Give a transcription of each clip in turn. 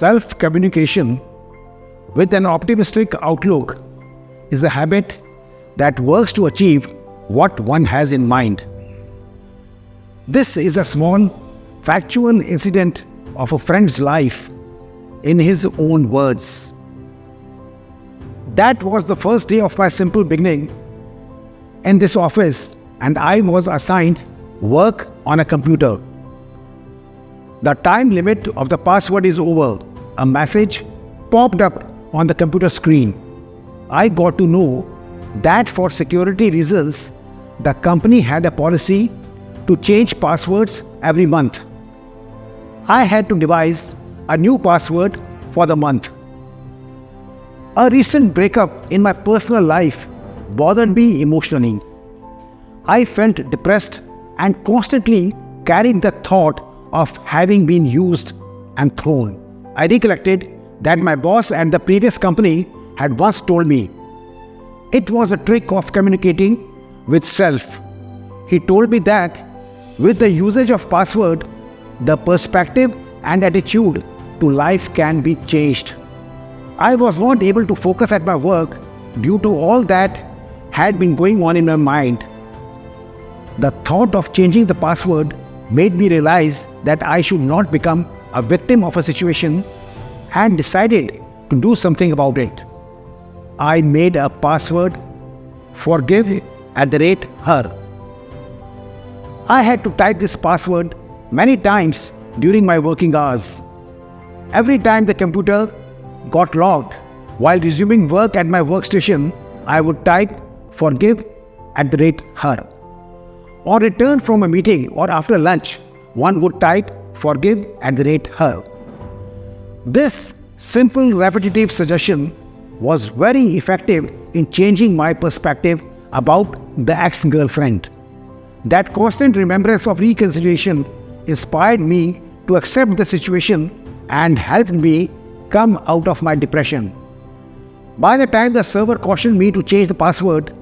Self-communication with an optimistic outlook is a habit that works to achieve what one has in mind. This is a small, factual incident of a friend's life in his own words. That was the first day of my simple beginning in this office, and I was assigned work on a computer. The time limit of the password is over. A message popped up on the computer screen. I got to know that for security reasons, the company had a policy to change passwords every month. I had to devise a new password for the month. A recent breakup in my personal life bothered me emotionally. I felt depressed and constantly carried the thought of having been used and thrown. I recollected that my boss at the previous company had once told me it was a trick of communicating with self. He told me that with the usage of password, the perspective and attitude to life can be changed. I was not able to focus at my work due to all that had been going on in my mind. The thought of changing the password made me realize that I should not become a victim of a situation and decided to do something about it. I made a password, forgive@her. I had to type this password many times during my working hours. Every time the computer got locked while resuming work at my workstation, I would type forgive@her. On return from a meeting or after lunch, one would type forgive@her. This simple repetitive suggestion was very effective in changing my perspective about the ex-girlfriend. That constant remembrance of reconciliation inspired me to accept the situation and helped me come out of my depression. By the time the server cautioned me to change the password,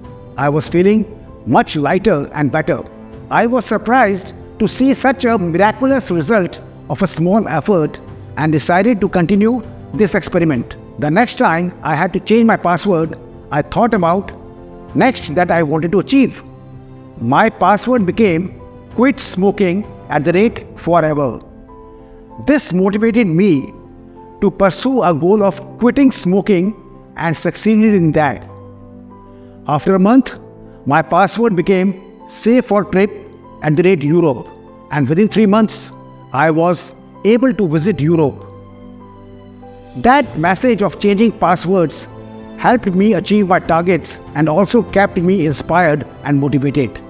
I was feeling much lighter and better. I was surprised to see such a miraculous result of a small effort and decided to continue this experiment. The next time I had to change my password, I thought about next that I wanted to achieve. My password became quit smoking @forever. This motivated me to pursue a goal of quitting smoking and succeeded in that. After a month, my password became save for trip @Europe, and within 3 months, I was able to visit Europe. That message of changing passwords helped me achieve my targets and also kept me inspired and motivated.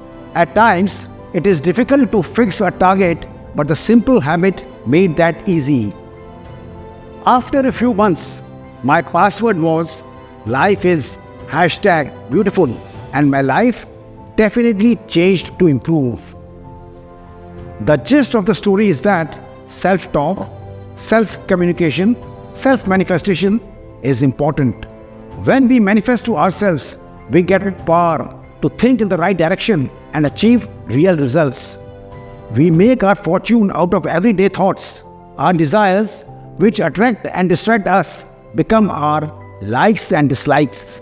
At times, it is difficult to fix a target, but the simple habit made that easy. After a few months, my password was life is #beautiful, and my life definitely changed to improve. The gist of the story is that self-talk, self-communication, self-manifestation is important. When we manifest to ourselves, we get power to think in the right direction and achieve real results. We make our fortune out of everyday thoughts. Our desires, which attract and distract us, become our likes and dislikes.